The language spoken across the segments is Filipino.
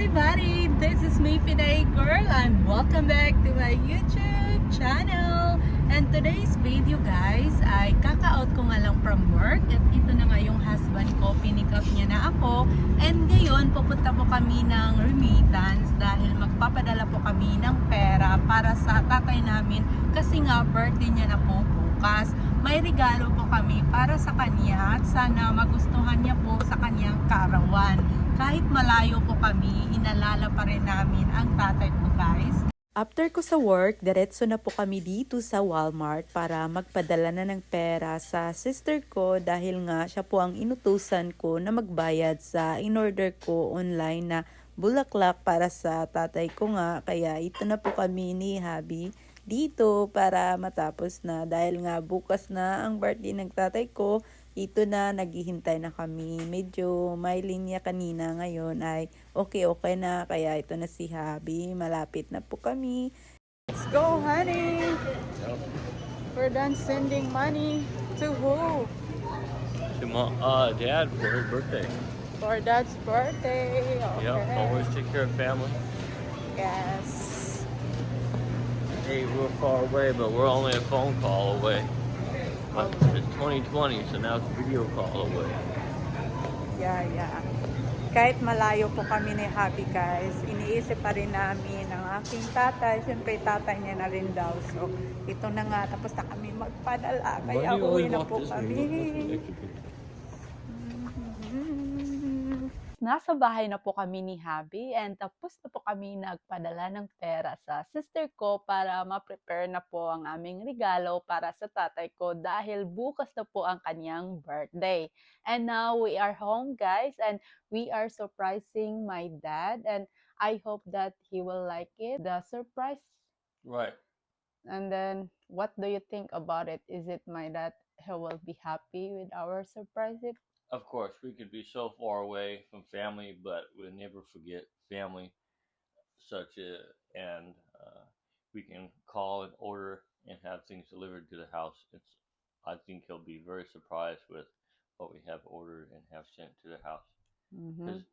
everybody! This is me, Pinay Girl, and welcome back to my YouTube channel. And today's video guys ay kaka-out ko nga lang from work at ito na nga yung husband ko, pinick up niya na ako. And ngayon pupunta po kami ng remittance dahil magpapadala po kami ng pera para sa tatay namin kasi nga birthday niya na po bukas. May regalo po kami para sa kanya at sana magustuhan niya po sa kanyang karawan. Kahit malayo po kami, inalala pa rin namin ang tatay ko guys. After ko sa work, diretso na po kami dito sa Walmart para magpadala na ng pera sa sister ko dahil nga siya po ang inutusan ko na magbayad sa in-order ko online na bulaklak para sa tatay ko nga. Kaya ito na po kami ni Habi dito para matapos na dahil nga bukas na ang birthday ng tatay ko. Ito na, naghihintay na kami. Medyo may linya kanina, ngayon ay okay na. Kaya ito na si Habi. Malapit na po kami. Let's go, honey! We're done sending money. To who? To Dad for his birthday. For Dad's birthday. Okay. Yep, always take care of family. Yes. Hey, we're far away, but we're only a phone call away. It's 2020, so now it's a video call away. Yeah. Kahit malayo po kami ni Happy guys, iniisip pa rin namin ang aking tatay. Siyempre tatay niya na rin daw. So, ito na nga, tapos na kami magpadala. Kaya uwi na po kami. Nasa bahay na po kami ni Habi and tapos na po kami nagpadala ng pera sa sister ko para ma-prepare na po ang aming regalo para sa tatay ko dahil bukas na po ang kanyang birthday. And now we are home guys and we are surprising my dad and I hope that he will like it, the surprise. Right. And then what do you think about it? Is it my dad who will be happy with our surprise? Of course, we could be so far away from family, but we'll never forget family. And we can call and order and have things delivered to the house. I think he'll be very surprised with what we have ordered and have sent to the house. Because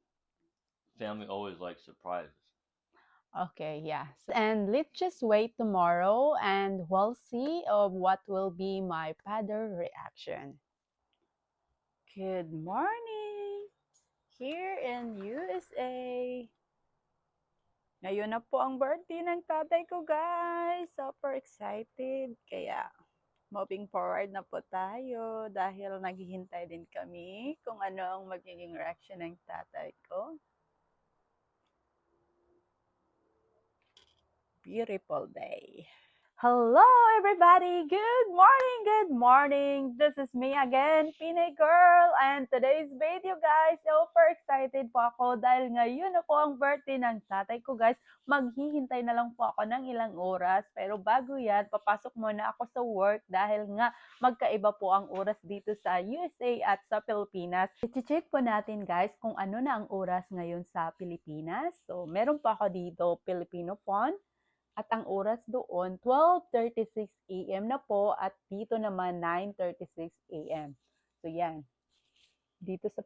family always likes surprises. Okay, yes. And let's just wait tomorrow and we'll see what will be my father reaction. Good morning! Here in USA. Ngayon na po ang birthday ng tatay ko guys. Super excited. Kaya moving forward na po tayo dahil naghihintay din kami kung ano ang magiging reaction ng tatay ko. Beautiful day. Hello everybody! Good morning! This is me again, Pinay Girl, and today's video guys, super excited po ako dahil ngayon na po ang birthday ng tatay ko guys. Maghihintay na lang po ako ng ilang oras, pero bago yan, papasok muna ako sa work dahil nga magkaiba po ang oras dito sa USA at sa Pilipinas. I-check po natin guys kung ano na ang oras ngayon sa Pilipinas. So, meron pa ako dito Filipino phone. At ang oras doon, 12:36 AM na po at dito naman 9:36 AM. So yan. Dito sa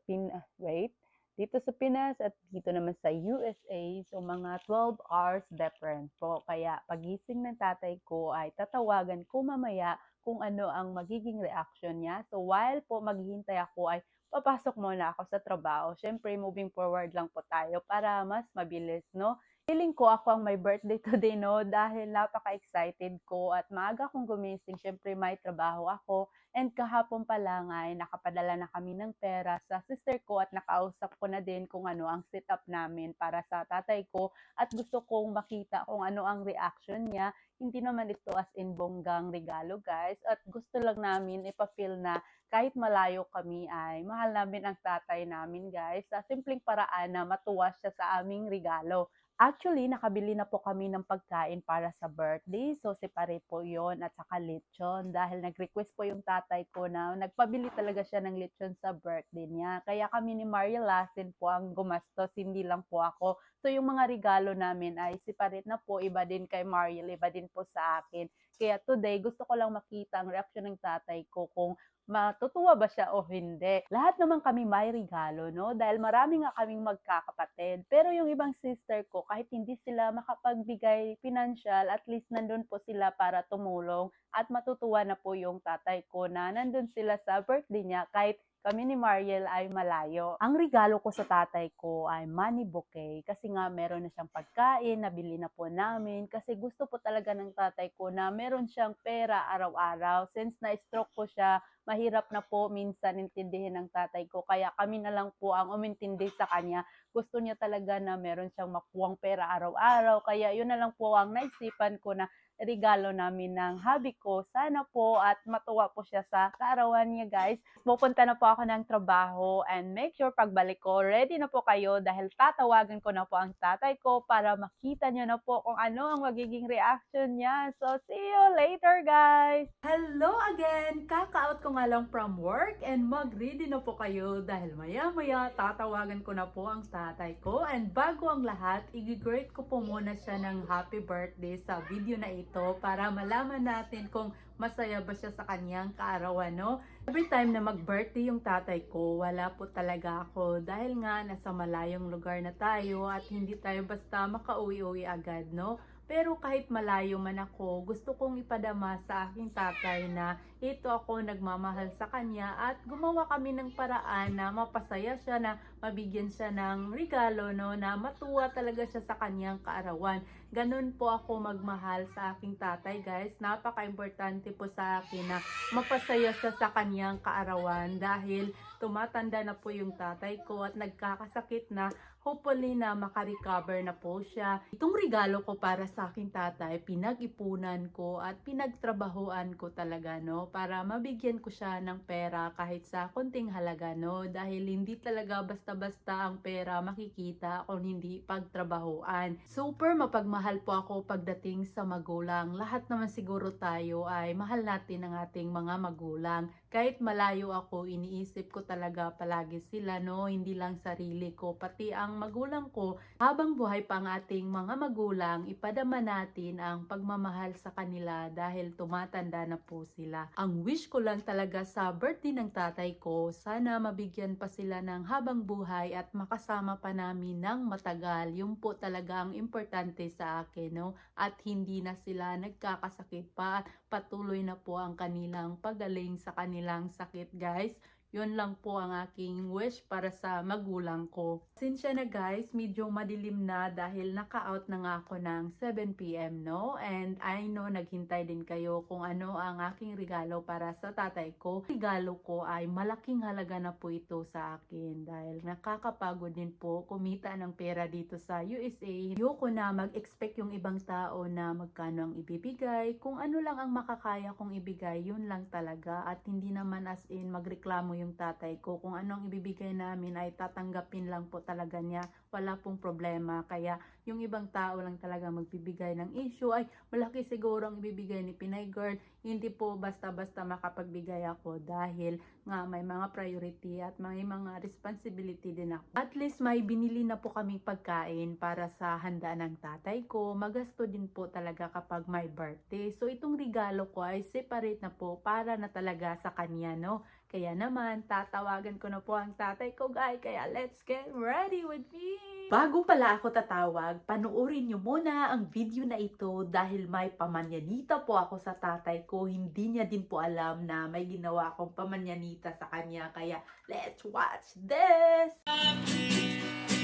Pinas at dito naman sa USA, so mga 12 hours different po. Kaya pagising ng tatay ko ay tatawagan ko mamaya kung ano ang magiging reaction niya. So while po maghihintay ako ay papasok muna ako sa trabaho. Syempre moving forward lang po tayo para mas mabilis, no? Feeling ko ako ang may birthday today, no? Dahil napaka-excited ko at maaga akong gumising. Siyempre may trabaho ako. And kahapon pa lang ay nakapadala na kami ng pera sa sister ko at nakausap ko na din kung ano ang setup namin para sa tatay ko. At gusto kong makita kung ano ang reaction niya. Hindi naman ito as in bonggang regalo, guys. At gusto lang namin ipa-feel na kahit malayo kami ay mahal namin ang tatay namin, guys. Sa simpleng paraan na matuwa siya sa aming regalo. Actually, nakabili na po kami ng pagkain para sa birthday. So, separate po yon at saka lechon. Dahil nag-request po yung tatay ko na nagpabili talaga siya ng lechon sa birthday niya. Kaya kami ni Maria Lasin po ang gumastos, hindi lang po ako. So, yung mga regalo namin ay separate na po. Iba din kay Mariel, iba din po sa akin. Kaya today, gusto ko lang makita ang reaction ng tatay ko kung matutuwa ba siya o hindi. Lahat naman kami may regalo, no? Dahil marami nga kaming magkakapatid. Pero yung ibang sister ko, kahit hindi sila makapagbigay financial, at least nandun po sila para tumulong at matutuwa na po yung tatay ko na nandun sila sa birthday niya kahit kami ni Mariel ay malayo. Ang regalo ko sa tatay ko ay money bouquet kasi nga meron na siyang pagkain, nabili na po namin kasi gusto po talaga ng tatay ko na meron siyang pera araw-araw. Since na-stroke po siya, mahirap na po minsan intindihin ng tatay ko kaya kami na lang po ang umintindi sa kanya. Gusto niya talaga na meron siyang makuwang pera araw-araw kaya yun na lang po ang naisipan ko na regalo namin ng hubby ko. Sana po at matuwa po siya sa kaarawan niya, guys. Pupunta na po ako ng trabaho and make sure pagbalik ko, ready na po kayo dahil tatawagan ko na po ang tatay ko para makita nyo na po kung ano ang magiging reaction niya. So, see you later, guys! Hello again! Kaka-out ko nga lang from work and mag-ready na po kayo dahil maya-maya tatawagan ko na po ang tatay ko. And bago ang lahat, i-greet ko po muna siya ng happy birthday sa video na ito para malaman natin kung masaya ba siya sa kanyang kaarawan, no? Every time na mag-birthday yung tatay ko, wala po talaga ako dahil nga nasa malayong lugar na tayo at hindi tayo basta makauwi-uwi agad, no? Pero kahit malayo man ako, gusto kong ipadama sa aking tatay na ito ako nagmamahal sa kanya at gumawa kami ng paraan na mapasaya siya, na mabigyan siya ng regalo, no, na matuwa talaga siya sa kanyang kaarawan. Ganun po ako magmahal sa aking tatay, guys. Napaka-importante po sa akin na mapasaya siya sa kanyang kaarawan dahil tumatanda na po yung tatay ko at nagkakasakit na. Hopefully na makarecover na po siya. Itong regalo ko para sa aking tatay, pinag-ipunan ko at pinagtrabahuan ko talaga, no, para mabigyan ko siya ng pera kahit sa konting halaga, no, dahil hindi talaga basta-basta ang pera makikita kung hindi pagtrabahuan. Super mapagmahal po ako pagdating sa magulang. Lahat naman siguro tayo ay mahal natin ang ating mga magulang. Kahit malayo ako, iniisip ko talaga palagi sila, no, hindi lang sarili ko, pati ang magulang ko. Habang buhay pa ang ating mga magulang, ipadama natin ang pagmamahal sa kanila dahil tumatanda na po sila. Ang wish ko lang talaga sa birthday ng tatay ko, sana mabigyan pa sila ng habang buhay at makasama pa namin ng matagal. Yung po talaga ang importante sa akin, no? At hindi na sila nagkakasakit pa at patuloy na po ang kanilang pagaling sa kanilang sakit, guys. Yun lang po ang aking wish para sa magulang ko. Sinsya na, guys, medyo madilim na dahil naka-out na nga ako ng 7 PM, no? And I know naghintay din kayo kung ano ang aking regalo para sa tatay ko. Regalo ko ay malaking halaga na po ito sa akin dahil nakakapagod din po kumita ng pera dito sa USA. Ayoko na mag-expect yung ibang tao na magkano ang ibibigay. Kung ano lang ang makakaya kong ibigay, yun lang talaga. At hindi naman as in magreklamo yung tatay ko. Kung anong ibibigay namin ay tatanggapin lang po talaga niya. Wala pong problema. Kaya yung ibang tao lang talaga magbibigay ng issue ay malaki siguro ang ibibigay ni Pinay Girl. Hindi po basta-basta makapagbigay ako dahil nga may mga priority at may mga responsibility din ako. At least may binili na po kaming pagkain para sa handa ng tatay ko. Magasto din po talaga kapag may birthday. So itong regalo ko ay separate na po para na talaga sa kanya, no? Kaya naman, tatawagan ko na po ang tatay ko, guys. Kaya let's get ready with me! Bago pala ako tatawag, panuorin nyo muna ang video na ito dahil may pamanyanita po ako sa tatay ko. Hindi niya din po alam na may ginawa akong pamanyanita sa kanya. Kaya let's watch this!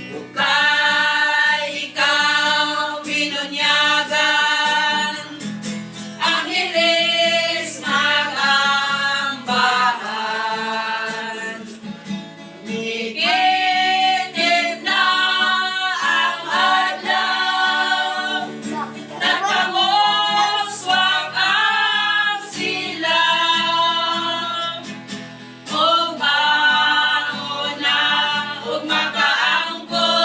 Bukay ikaw binunyagan, ang hilis mag-ambahan. Bigitid na ang adlaw, nagpanguswak ang silang. Ug mauna, ug makaangkon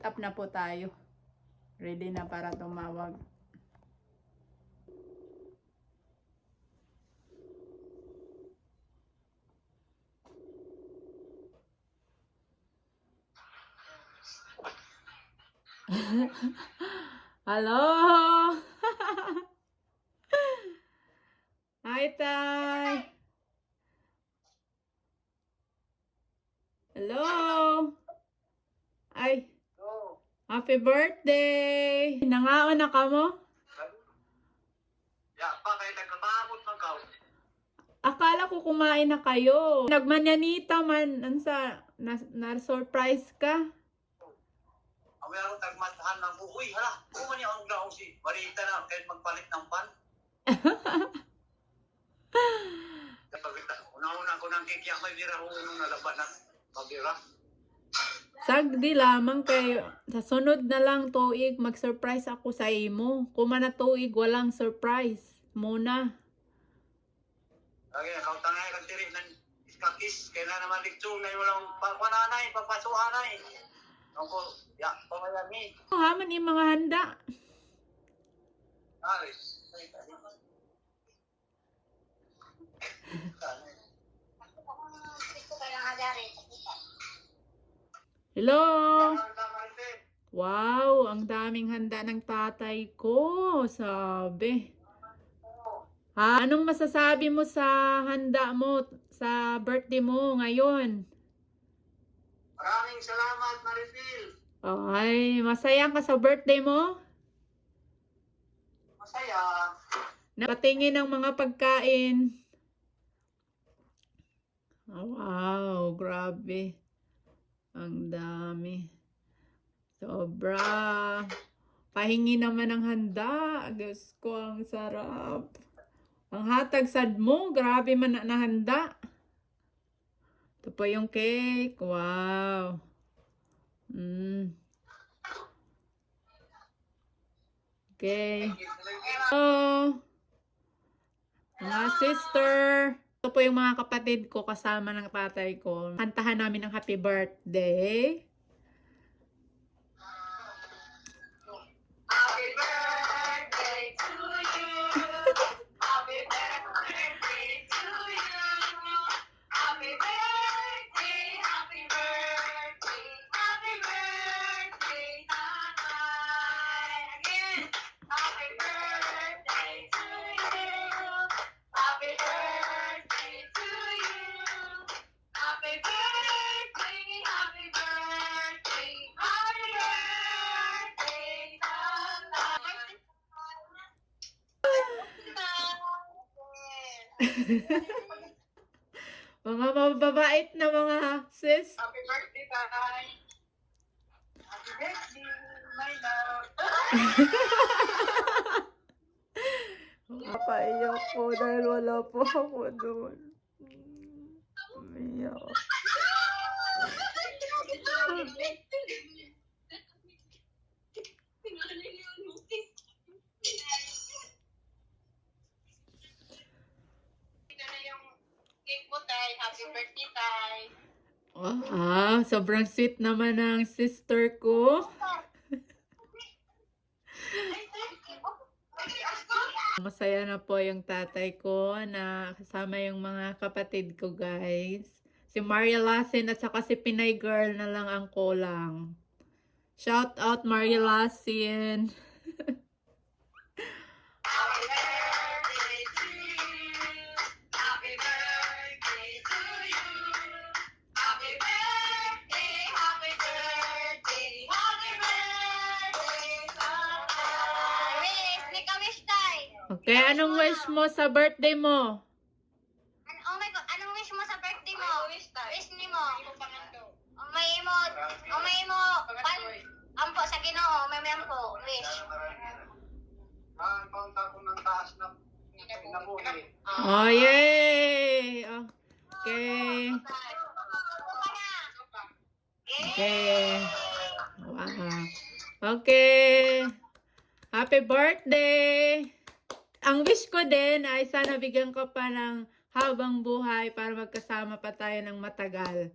Set up na po tayo. Ready na para tumawag. Hello! Hi, Tay! Hello! Ay! Happy birthday! Nangaon na ka mo? Ya, pa kay nagkamamot man ka. Akala ko kumain na kayo. Nagmanyanita man. Ansa, na-surprise ka? Ang meron tagmatahan ng uy, hala, kuman niya ang daw si Marita na kahit magpalit ng pan. Una-una ko ng kikyak may bira unong nalaban ng pabira. Sagdi lamang kayo. Sa sunod na lang tuig, mag-surprise ako sa imo. Kuma na tuig, walang surprise. Muna. Lagi na kautangay kang tiri ng iskakis, kaya na naman diktsong na yung walang papananay, papasuhanay. Ako, ya, pamayami. Haman yung mga handa. Aris. Hello! Wow, ang daming handa ng tatay ko. Sabi. Ha, anong masasabi mo sa handa mo sa birthday mo ngayon? Maraming salamat, Marifil. Ay, masaya ka sa birthday mo? Masaya. Napatingin ng mga pagkain. Oh, wow, grabe. Ang dami. Sobra. Pahingi naman ng handa. Diyos ko, ang sarap. Ang hatag sad mo, grabe man na handa. Ito po yung cake. Wow. Okay. Hello. Mga sister. Ito po yung mga kapatid ko kasama ng tatay ko. Kantahan namin ng happy birthday. Happy birthday to you. Happy birthday to you. Happy birthday, happy birthday, happy birthday, Tatay. Again, happy birthday to you. Happy birthday to you. Happy birthday, happy birthday, happy birthday, Tatay. Mga mababait na mga sis. Happy birthday, Tatay. Happy birthday, my love. Napaiyak po dahil wala po ako doon. Umiyak. Ito na yung cake mo, Tay. Happy birthday, Tay. Sobrang sweet naman ng sister ko. Masaya na po yung tatay ko na kasama yung mga kapatid ko, guys. Si Maria Lassen at saka si Pinay Girl na lang ang kulang. Shout out Maria Lassen. Happy birthday to you. Happy birthday to you. Happy birthday, happy birthday, happy birthday, Tatay. Wish, make a wish, Tay. Okay, anong wish mo sa birthday mo? Oh my God, anong wish mo sa birthday mo? Wish, Tay. Wish ni mo. May mo, ampo sa Ginoo, may ampo, wish. Ang paunta ko ng taas na nabuhi. Oh, yay! Okay. Okay. Wow. Okay. Happy birthday! Ang wish ko din ay sana bigyan ka pa ng habang buhay para magkasama pa tayo ng matagal.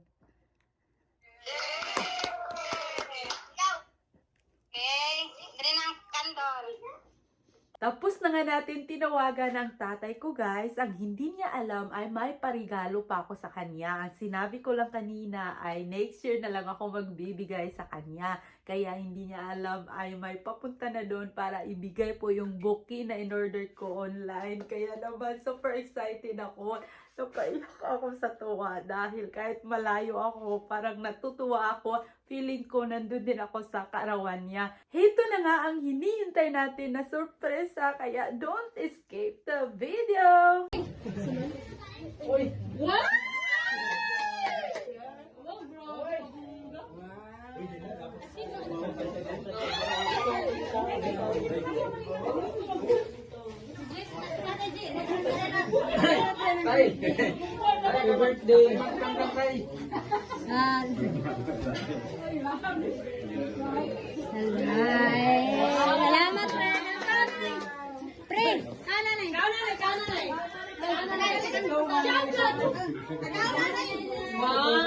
Tapos na nga natin tinawagan ng tatay ko guys. Ang hindi niya alam ay may parigalo pa ako sa kanya. Ang sinabi ko lang kanina ay next year na lang ako magbibigay sa kanya. Kaya hindi niya alam ay may papunta na doon para ibigay po yung bouquet na in-order ko online. Kaya naman super excited ako. Napaiyak ako sa tuwa dahil kahit malayo ako, parang natutuwa ako. Feeling ko nandun din ako sa kaarawan niya. Ito na nga ang hinihintay natin na sorpresa, kaya don't escape the video! What? Happy birthday! Salamat, pre. Kananay. Wow!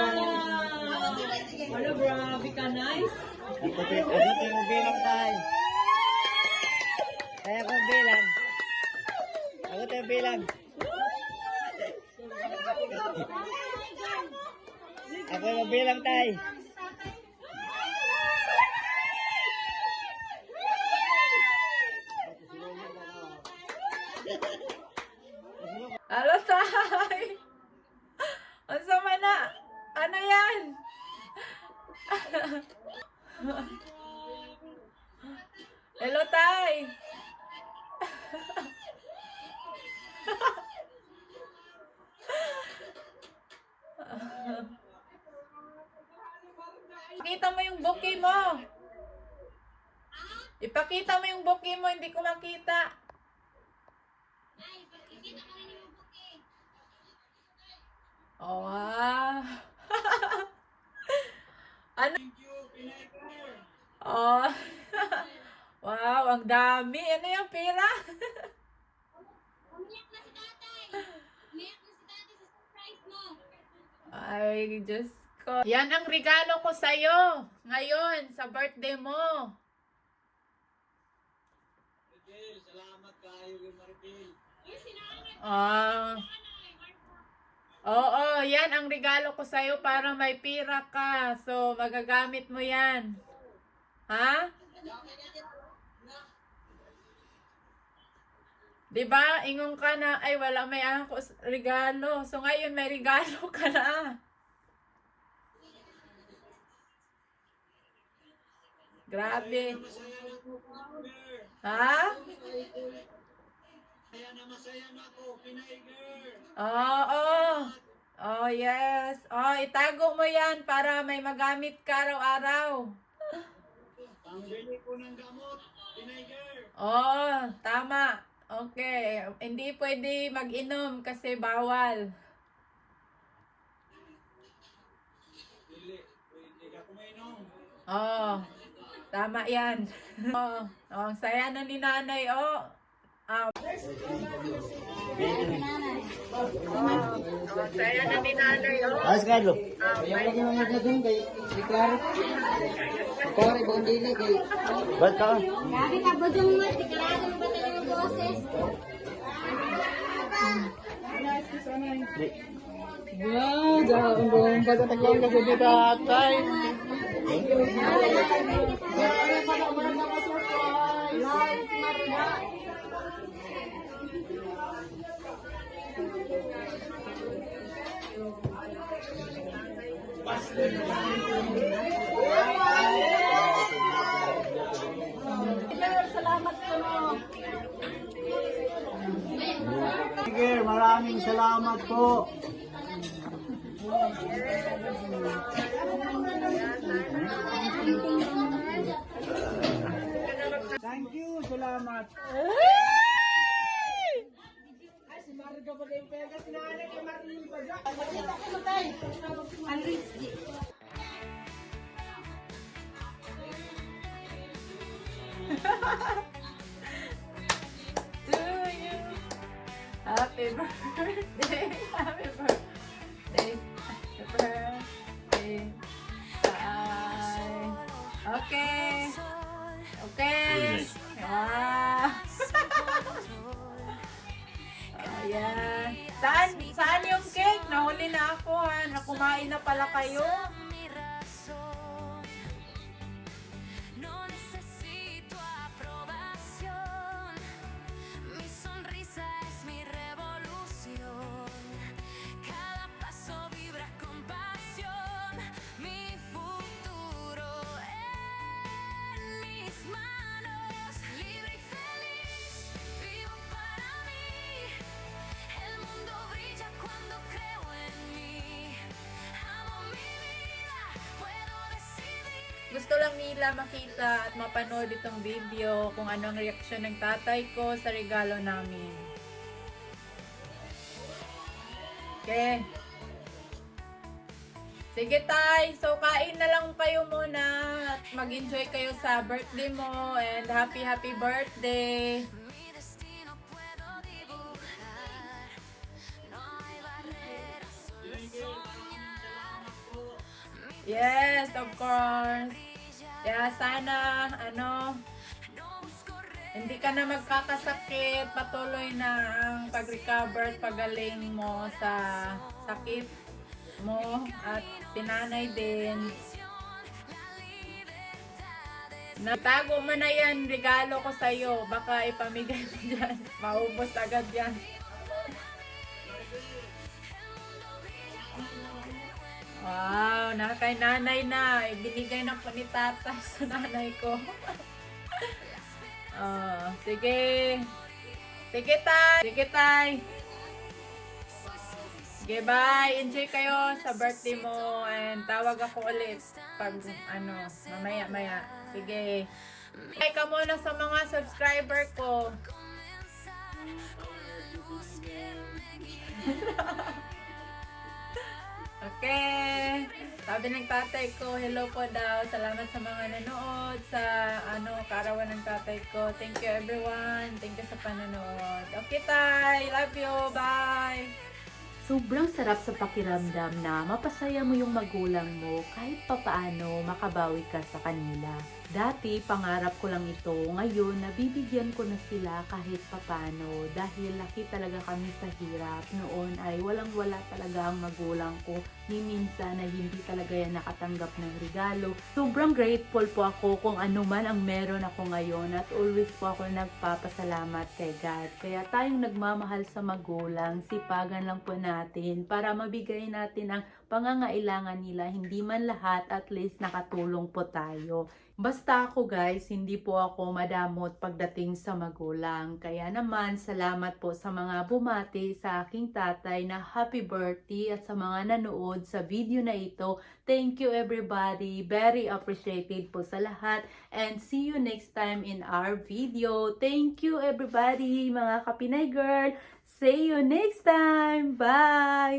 Wala, grabe ka, nice. Ako tayo bilang tayo. Kaya ko bilang. Ako tayo bilang. Ako yung bilang tayo. Hello, Tay! Ang sama na! Ano yan? Hello, Tay! Ipakita mo yung bouquet mo! Ipakita mo yung bouquet mo, hindi ko makita. Oh, wow. Ano? Oh. Wow, ang dami. Ano yung pera? Umiyak na si tatay. Umiyak na si tatay sa surprise mo. Ay, Diyos ko. Yan ang regalo ko sa'yo. Ngayon, sa birthday mo. Salamat kayo kay Maribel. Ah. Oo, yan ang regalo ko sa'yo para may pira ka. So, magagamit mo yan. Ha? Diba? Ingon ka na, ay wala may ako regalo. So, ngayon may regalo ka na. Grabe. Ha? Oo. Oh, yes. Oh, itago mo yan para may magamit ka araw-araw. Pangbili ko ng gamot, Tinager. Oh, tama. Okay. Hindi pwede mag-inom kasi bawal. Pwede ka kumainom. Oh, tama yan. Oh, ang saya na ni nanay. Oh. Ang saya na ni nanay. Oh. Ayos ka, Lo. Ayaw ko naman na doon kay Claro. Ako rin bang dili kay... Ba't ka? Grabe ka ba dyan mo? Tikarado mo ba talaga yung boses? Wow, ang buong pagkataglong kasi dito atay. Salamat po. Sige, maraming salamat po. Thank you, salamat. To you. Happy birthday. Happy birthday. Happy birthday. Bye. Okay. Okay. Wow. Ayan. Saan yung cake? Nahuli na ako ha. Nakumain na pala kayo. mi razón. No necesito aprobación. Mi sonrisa es mi revolución. Cada paso vibra con pasión. Mi futuro en mis manos. Libre y feliz, vivo para mí. El mundo brilla cuando creo en mí. Amo mi vida, puedo decidir. Gusto lang nila makita at mapanood itong video kung ano ang reaksyon ng tatay ko sa regalo namin. Okay. Sige tay, so kain na lang kayo muna at mag-enjoy kayo sa birthday mo and happy birthday! Mi destino puedo dibujar. No hay barreras, solo soñar. Yes, of course! Kaya sana, No busco hindi ka na magkakasakit, patuloy na ang pag-recover at pagaling mo sa sakit mo at sinanay din. Natago mo na yan, regalo ko sa'yo. Baka ipamigay mo dyan. Maubos agad yan. Wow, kay nanay na. Ibinigay na po ni tata sa nanay ko. Sige. Sige, tay. Sige, tay. Sige, bye. Enjoy kayo sa birthday mo. And tawag ako ulit pag, mamaya-maya. Sige. Hi ka muna sa mga subscriber ko. Okay. Sabi ng tatay ko, hello po daw. Salamat sa mga nanood sa kaarawan ng tatay ko. Thank you everyone. Thank you sa panonood. Okay, tay. Love you. Bye. Sobrang sarap sa pakiramdam na mapasaya mo yung magulang mo kahit papaano makabawi ka sa kanila. Dati, pangarap ko lang ito. Ngayon, nabibigyan ko na sila kahit papaano dahil laki talaga kami sa hirap. Noon ay walang-wala talaga ang magulang ko. Ni minsan ay hindi talaga yan nakatanggap ng regalo. Sobrang grateful po ako kung ano man ang meron ako ngayon at always po ako nagpapasalamat kay God. Kaya tayong nagmamahal sa magulang, sipagan lang po natin para mabigay natin ang pangangailangan nila. Hindi man lahat, at least nakatulong po tayo. Basta ako guys, hindi po ako madamot pagdating sa magulang. Kaya naman, salamat po sa mga bumati sa aking tatay na happy birthday at sa mga nanood sa video na ito. Thank you everybody. Very appreciated po sa lahat. And see you next time in our video. Thank you everybody, mga Kapinay Girl. See you next time. Bye!